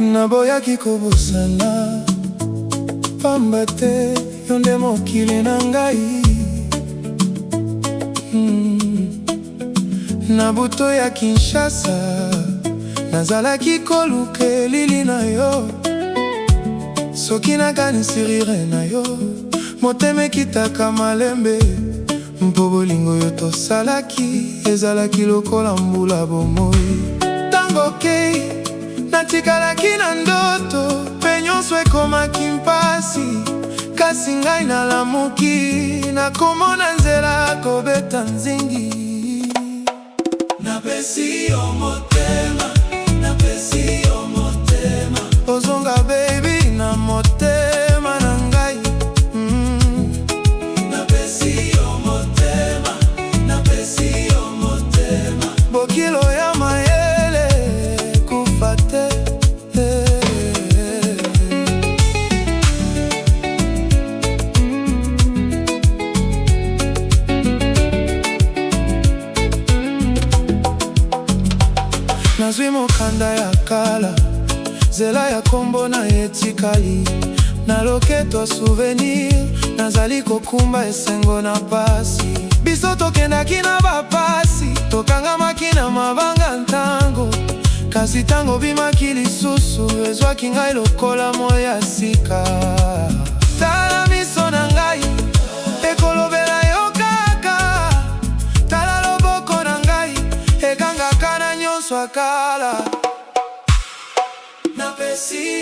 naboyaki kobosana, pamba te yo nde mokili na ngai. Na buto ya Kinshasa, nazalaki koluka elili na yo. Soki nakanisi rire na yo, motema ekitaka malembe. Mpo bolingo yo tosalaki, ezalaki lokola mbula bomoi. Tango okei, natikalaki na ndoto, pe nyonso ekomaki mpasi. Kasi ngai nalamuki, nakomona nzela kobeta nzingi. Napesi yo motema, napesi yo motema. Ozonga baby na motema na ngai. Napesi yo motema, napesi yo motema. Bokilo ya mayele kufate. Nazwi mokanda ya kala, zela ya kombo na etikali. Na loketo souvenir, nazali kokumba esengo na pasi. Biso tokendaki na bapasi, tokangamaki na mabanga ntango. Kasi tango bimaki lisusu, ezwaki ngai lokola moyo ya sika. Tala miso na ngai, ekolobela yo kaka. Tala loboko na ngai, ekangaka na nyonso akala. Napesi